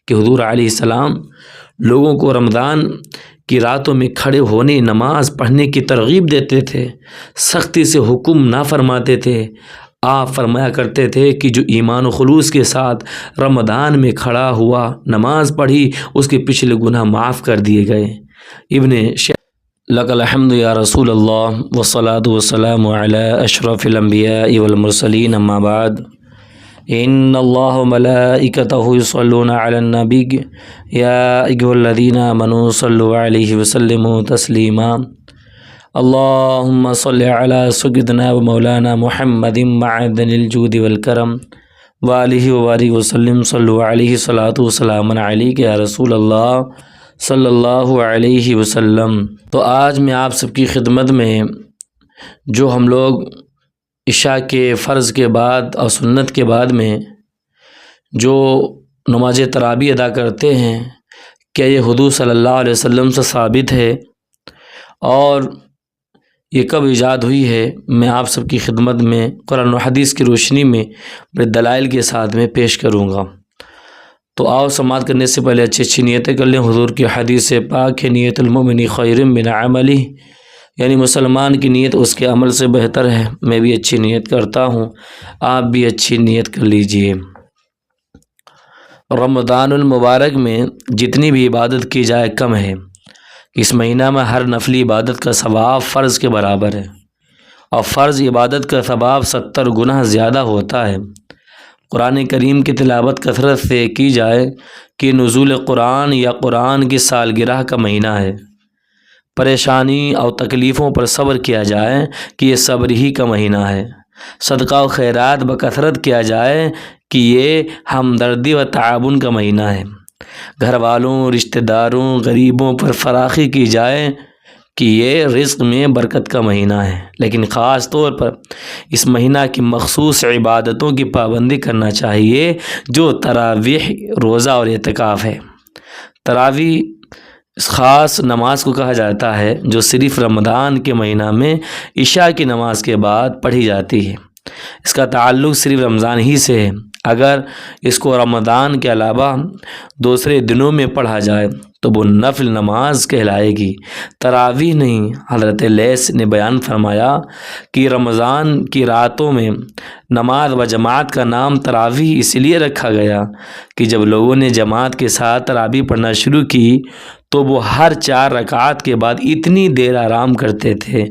کہ حضور علیہ السلام لوگوں کو رمضان کی راتوں میں کھڑے ہونے نماز پڑھنے کی ترغیب دیتے تھے، سختی سے حکم نہ فرماتے تھے۔ آپ فرمایا کرتے تھے کہ جو ایمان و خلوص کے ساتھ رمضان میں کھڑا ہوا، نماز پڑھی، اس کے پچھلے گناہ معاف کر دیے گئے۔ ابن لک الحمد یا رسول اللہ والصلاة والسلام علی اشرف الانبیاء والمرسلین، اما بعد، ان اللہ وملائکتہ یصلون علی النبی یا ایھا الذین آمنوا صلوا علیہ وسلموا تسلیما۔ اللہم صل علی سیدنا و مولانا محمد معدن الجود والکرم وآلہ وبارک وسلم، صلوا علیہ صلاۃ وسلام علیک یا رسول اللہ صلی اللہ علیہ وسلم۔ تو آج میں آپ سب کی خدمت میں جو ہم لوگ عشاء کے فرض کے بعد اور سنت کے بعد میں جو نماز تراویح ادا کرتے ہیں، کیا یہ حضور صلی اللہ علیہ وسلم سے ثابت ہے اور یہ کب ایجاد ہوئی ہے، میں آپ سب کی خدمت میں قرآن و حدیث کی روشنی میں بڑے دلائل کے ساتھ میں پیش کروں گا۔ تو آؤ سماعت کرنے سے پہلے اچھی نیتیں کر لیں۔ حضور کی حدیث پاک ہے، نیت المؤمن خیر من عملہ، یعنی مسلمان کی نیت اس کے عمل سے بہتر ہے۔ میں بھی اچھی نیت کرتا ہوں، آپ بھی اچھی نیت کر لیجئے۔ رمضان المبارک میں جتنی بھی عبادت کی جائے کم ہے۔ اس مہینہ میں ہر نفلی عبادت کا ثواب فرض کے برابر ہے، اور فرض عبادت کا ثواب 70 گنا زیادہ ہوتا ہے۔ قرآن کریم کی تلاوت کثرت سے کی جائے کہ نزول قرآن یا قرآن کی سالگرہ کا مہینہ ہے۔ پریشانی اور تکلیفوں پر صبر کیا جائے کہ یہ صبر ہی کا مہینہ ہے۔ صدقہ و خیرات بکثرت کیا جائے کہ یہ ہمدردی و تعاون کا مہینہ ہے۔ گھر والوں، رشتہ داروں، غریبوں پر فراخی کی جائے کہ یہ رزق میں برکت کا مہینہ ہے۔ لیکن خاص طور پر اس مہینہ کی مخصوص عبادتوں کی پابندی کرنا چاہیے، جو تراویح، روزہ اور اعتکاف ہے۔ تراویح اس خاص نماز کو کہا جاتا ہے جو صرف رمضان کے مہینہ میں عشاء کی نماز کے بعد پڑھی جاتی ہے۔ اس کا تعلق صرف رمضان ہی سے ہے۔ اگر اس کو رمضان کے علاوہ دوسرے دنوں میں پڑھا جائے تو وہ نفل نماز کہلائے گی، تراویح نہیں۔ حضرت لیث نے بیان فرمایا کہ رمضان کی راتوں میں نماز و جماعت کا نام تراویح اس لیے رکھا گیا کہ جب لوگوں نے جماعت کے ساتھ تراویح پڑھنا شروع کی تو وہ ہر 4 رکعات کے بعد اتنی دیر آرام کرتے تھے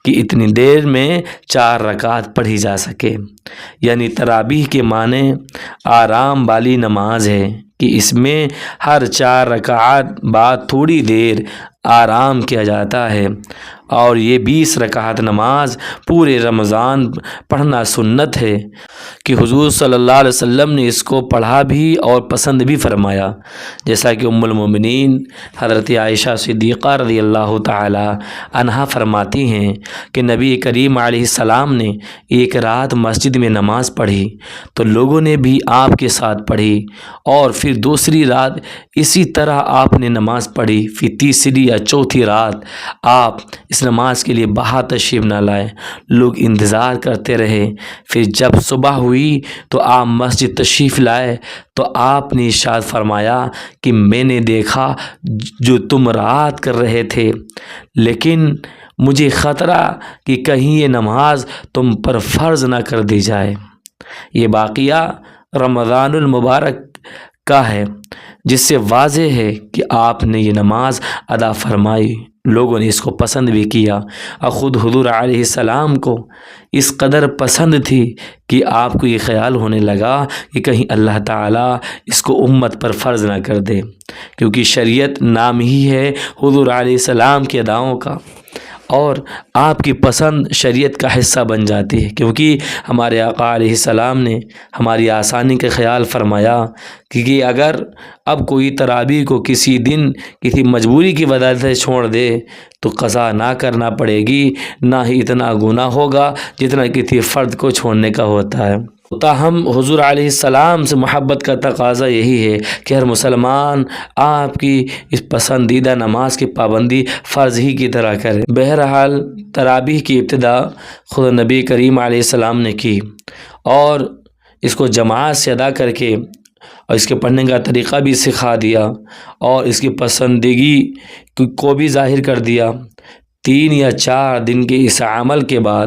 کہ اتنی دیر میں 4 رکعات پڑھی جا سکے۔ یعنی تراویح کے معنی آرام والی نماز ہے کہ اس میں ہر 4 رکعات بعد تھوڑی دیر آرام کیا جاتا ہے، اور یہ 20 رکعت نماز پورے رمضان پڑھنا سنت ہے کہ حضور صلی اللہ علیہ وسلم نے اس کو پڑھا بھی اور پسند بھی فرمایا، جیسا کہ ام المومنین حضرت عائشہ صدیقہ رضی اللہ تعالی عنہا فرماتی ہیں کہ نبی کریم علیہ السلام نے ایک رات مسجد میں نماز پڑھی تو لوگوں نے بھی آپ کے ساتھ پڑھی، اور پھر دوسری رات اسی طرح آپ نے نماز پڑھی، پھر تیسری یا چوتھی رات آپ اس نماز کے لیے باہر تشریف نہ لائے، لوگ انتظار کرتے رہے۔ پھر جب صبح ہوئی تو آپ مسجد تشریف لائے تو آپ نے ارشاد فرمایا کہ میں نے دیکھا جو تم رات کر رہے تھے، لیکن مجھے خطرہ کہ کہیں یہ نماز تم پر فرض نہ کر دی جائے۔ یہ واقعہ رمضان المبارک کا ہے، جس سے واضح ہے کہ آپ نے یہ نماز ادا فرمائی، لوگوں نے اس کو پسند بھی کیا، اور خود حضور علیہ السلام کو اس قدر پسند تھی کہ آپ کو یہ خیال ہونے لگا کہ کہیں اللہ تعالیٰ اس کو امت پر فرض نہ کر دے، کیونکہ شریعت نام ہی ہے حضور علیہ السلام کے اداؤں کا، اور آپ کی پسند شریعت کا حصہ بن جاتی ہے، کیونکہ ہمارے آقا علیہ السلام نے ہماری آسانی کا خیال فرمایا کہ اگر اب کوئی تراویح کو کسی دن کسی مجبوری کی وجہ سے چھوڑ دے تو قضا نہ کرنا پڑے گی، نہ ہی اتنا گناہ ہوگا جتنا کسی فرد کو چھوڑنے کا ہوتا ہے۔ تاہم حضور علیہ السلام سے محبت کا تقاضا یہی ہے کہ ہر مسلمان آپ کی اس پسندیدہ نماز کی پابندی فرض ہی کی طرح کرے۔ بہرحال تراویح کی ابتدا خود نبی کریم علیہ السلام نے کی، اور اس کو جماعت سے ادا کر کے اور اس کے پڑھنے کا طریقہ بھی سکھا دیا اور اس کی پسندیدگی کو بھی ظاہر کر دیا۔ 3 یا 4 دن کے اس عمل کے بعد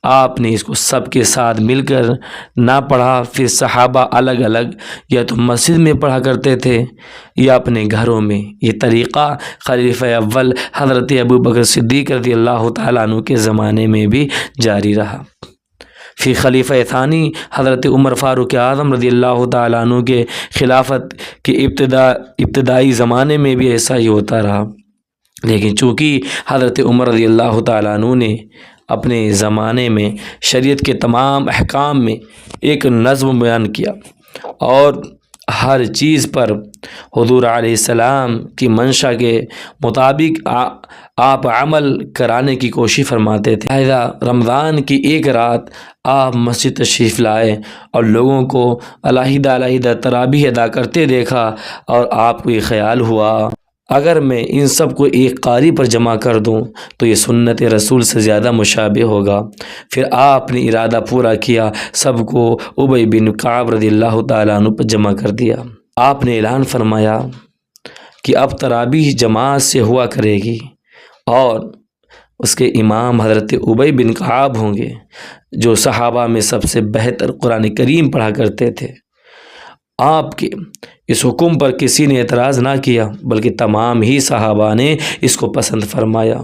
آپ نے اس کو سب کے ساتھ مل کر نہ پڑھا، پھر صحابہ الگ الگ یا تو مسجد میں پڑھا کرتے تھے یا اپنے گھروں میں۔ یہ طریقہ خلیفہ اول حضرت ابوبکر صدیق رضی اللہ تعالیٰ عنہ کے زمانے میں بھی جاری رہا۔ پھر خلیفہ ثانی حضرت عمر فاروق اعظم رضی اللہ تعالیٰ عنہ کے خلافت کے ابتدائی زمانے میں بھی ایسا ہی ہوتا رہا، لیکن چونکہ حضرت عمر رضی اللہ تعالیٰ عنہ نے اپنے زمانے میں شریعت کے تمام احکام میں ایک نظم بیان کیا اور ہر چیز پر حضور علیہ السلام کی منشا کے مطابق آپ عمل کرانے کی کوشش فرماتے تھے، لہذا رمضان کی ایک رات آپ مسجد تشریف لائے اور لوگوں کو علیحدہ علیحدہ تراویح ادا کرتے دیکھا، اور آپ کو یہ خیال ہوا اگر میں ان سب کو ایک قاری پر جمع کر دوں تو یہ سنت رسول سے زیادہ مشابہ ہوگا۔ پھر آپ نے ارادہ پورا کیا، سب کو ابی بن کعب رضی اللہ تعالیٰ عنہ پر جمع کر دیا۔ آپ نے اعلان فرمایا کہ اب تراویح جماعت سے ہوا کرے گی اور اس کے امام حضرت ابی بن کعب ہوں گے، جو صحابہ میں سب سے بہتر قرآن کریم پڑھا کرتے تھے۔ آپ کے اس حکم پر کسی نے اعتراض نہ کیا، بلکہ تمام ہی صحابہ نے اس کو پسند فرمایا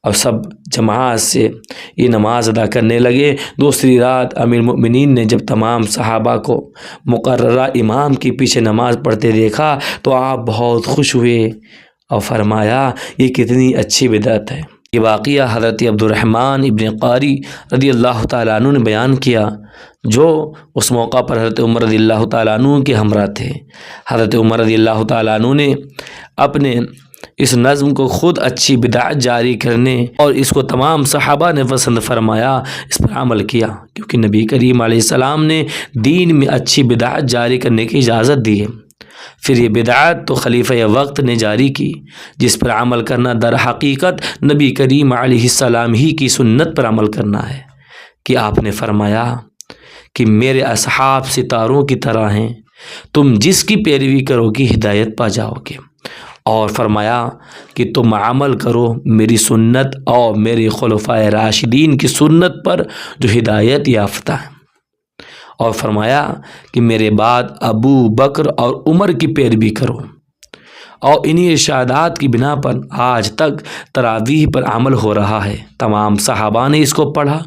اور سب جماعت سے یہ نماز ادا کرنے لگے۔ دوسری رات امیر المؤمنین نے جب تمام صحابہ کو مقررہ امام کے پیچھے نماز پڑھتے دیکھا تو آپ بہت خوش ہوئے اور فرمایا یہ کتنی اچھی بدعت ہے۔ یہ واقعہ حضرت عبد الرحمن ابن قاری رضی اللہ تعالیٰ عنہ نے بیان کیا، جو اس موقع پر حضرت عمر رضی اللہ تعالیٰ عنہ کے ہمراہ تھے۔ حضرت عمر رضی اللہ تعالیٰ عنہ نے اپنے اس نظم کو خود اچھی بدعت جاری کرنے اور اس کو تمام صحابہ نے پسند فرمایا، اس پر عمل کیا، کیونکہ نبی کریم علیہ السلام نے دین میں اچھی بدعت جاری کرنے کی اجازت دی ہے۔ پھر یہ بدعت تو خلیفہ وقت نے جاری کی، جس پر عمل کرنا در حقیقت نبی کریم علیہ السلام ہی کی سنت پر عمل کرنا ہے، کہ آپ نے فرمایا کہ میرے اصحاب ستاروں کی طرح ہیں، تم جس کی پیروی کرو گی ہدایت پا جاؤ گے، اور فرمایا کہ تم عمل کرو میری سنت اور میرے خلفائے راشدین کی سنت پر جو ہدایت یافتہ ہیں، اور فرمایا کہ میرے بعد ابو بکر اور عمر کی پیروی کرو، اور انہی ارشادات کی بنا پر آج تک تراویح پر عمل ہو رہا ہے۔ تمام صحابہ نے اس کو پڑھا،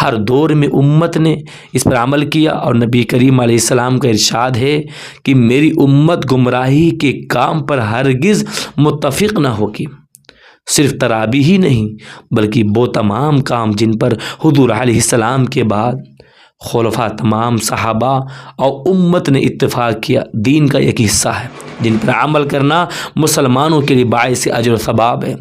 ہر دور میں امت نے اس پر عمل کیا، اور نبی کریم علیہ السلام کا ارشاد ہے کہ میری امت گمراہی کے کام پر ہرگز متفق نہ ہوگی۔ صرف تراویح ہی نہیں بلکہ وہ تمام کام جن پر حضور علیہ السلام کے بعد خلفاء تمام صحابہ اور امت نے اتفاق کیا دین کا ایک حصہ ہے، جن پر عمل کرنا مسلمانوں کے لیے باعث اجر و ثواب ہے،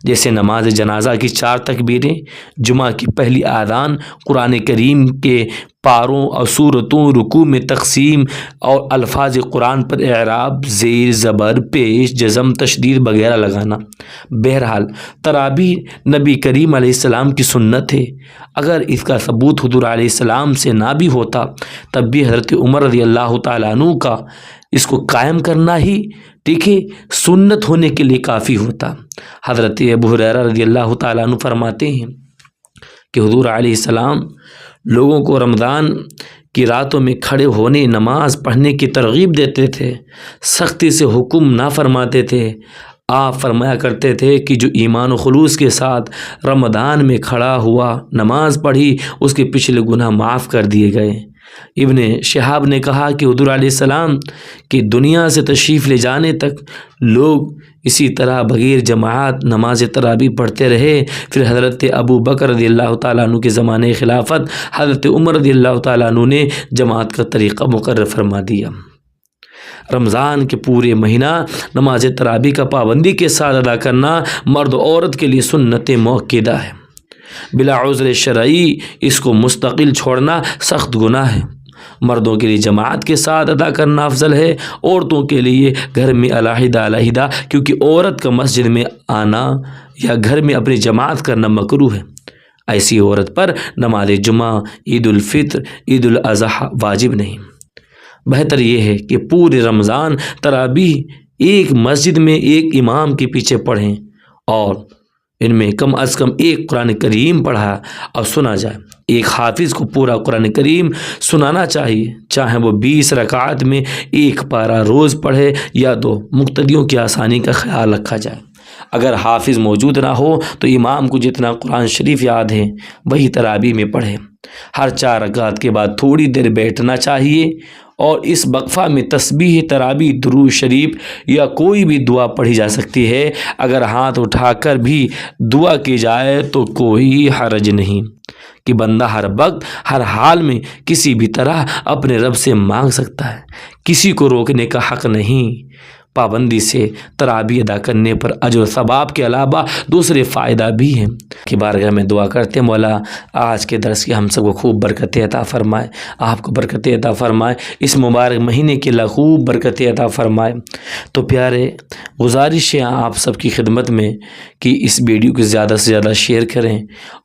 جیسے نماز جنازہ کی 4 تکبیریں، جمعہ کی پہلی اذان، قرآن کریم کے پاروں اور سورتوں رکوع میں تقسیم اور الفاظ قرآن پر اعراب، زیر، زبر، پیش، جزم، تشدید وغیرہ لگانا۔ بہرحال تراویح نبی کریم علیہ السلام کی سنت ہے، اگر اس کا ثبوت حضور علیہ السلام سے نہ بھی ہوتا تب بھی حضرت عمر رضی اللہ تعالیٰ عنہ کا اس کو قائم کرنا ہی سنت ہونے کے لیے کافی ہوتا۔ حضرت ابو ہریرہ رضی اللہ تعالیٰ عنہ فرماتے ہیں کہ حضور علیہ السلام لوگوں کو رمضان کی راتوں میں کھڑے ہونے نماز پڑھنے کی ترغیب دیتے تھے، سختی سے حکم نہ فرماتے تھے۔ آپ فرمایا کرتے تھے کہ جو ایمان و خلوص کے ساتھ رمضان میں کھڑا ہوا نماز پڑھی اس کے پچھلے گناہ معاف کر دیے گئے۔ ابن شہاب نے کہا کہ حضور علیہ السلام کی دنیا سے تشریف لے جانے تک لوگ اسی طرح بغیر جماعت نماز تراویح پڑھتے رہے۔ پھر حضرت ابو بکر رضی اللہ تعالیٰ عنہ کے زمانے خلافت حضرت عمر رضی اللہ تعالیٰ عنہ نے جماعت کا طریقہ مقرر فرما دیا۔ رمضان کے پورے مہینہ نماز تراویح کا پابندی کے ساتھ ادا کرنا مرد و عورت کے لیے سنت مؤکدہ ہے۔ بلا عذر شرعی اس کو مستقل چھوڑنا سخت گناہ ہے۔ مردوں کے لیے جماعت کے ساتھ ادا کرنا افضل ہے، عورتوں کے لیے گھر میں علیحدہ علیحدہ، کیونکہ عورت کا مسجد میں آنا یا گھر میں اپنی جماعت کرنا مکروہ ہے۔ ایسی عورت پر نماز جمعہ، عید الفطر، عید الاضحیٰ واجب نہیں۔ بہتر یہ ہے کہ پورے رمضان تراویح ایک مسجد میں ایک امام کے پیچھے پڑھیں اور ان میں کم از کم ایک قرآن کریم پڑھا اور سنا جائے۔ ایک حافظ کو پورا قرآن کریم سنانا چاہیے، چاہے وہ 20 رکعت میں ایک پارہ روز پڑھے یا 2، مقتدیوں کی آسانی کا خیال رکھا جائے۔ اگر حافظ موجود نہ ہو تو امام کو جتنا قرآن شریف یاد ہے وہی تراویح میں پڑھے۔ ہر 4 رکعت کے بعد تھوڑی دیر بیٹھنا چاہیے اور اس وقفہ میں تسبیح، تراویح، درود شریف یا کوئی بھی دعا پڑھی جا سکتی ہے۔ اگر ہاتھ اٹھا کر بھی دعا کی جائے تو کوئی حرج نہیں کہ بندہ ہر وقت ہر حال میں کسی بھی طرح اپنے رب سے مانگ سکتا ہے، کسی کو روکنے کا حق نہیں۔ پابندی سے تراویح ادا کرنے پر اجر و ثواب کے علاوہ دوسرے فائدہ بھی ہیں کہ بارگاہ میں دعا کرتے مولا آج کے درس کی ہم سب کو خوب برکتیں عطا فرمائے، آپ کو برکتیں عطا فرمائے، اس مبارک مہینے کی اللہ خوب برکتیں عطا فرمائے۔ تو پیارے گزارش ہے آپ سب کی خدمت میں کہ اس ویڈیو کو زیادہ سے زیادہ شیئر کریں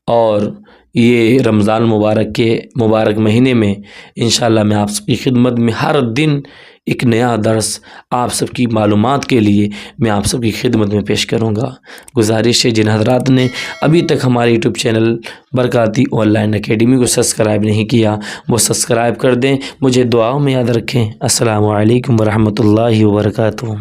اور یہ رمضان مبارک کے مبارک مہینے میں انشاءاللہ میں آپ سب کی خدمت میں ہر دن ایک نیا درس آپ سب کی معلومات کے لیے میں آپ سب کی خدمت میں پیش کروں گا۔ گزارش ہے جن حضرات نے ابھی تک ہمارے YouTube channel Barkati online academy کو سبسکرائب نہیں کیا وہ سبسکرائب کر دیں، مجھے دعاؤں میں یاد رکھیں۔ السلام علیکم ورحمۃ اللہ وبرکاتہ۔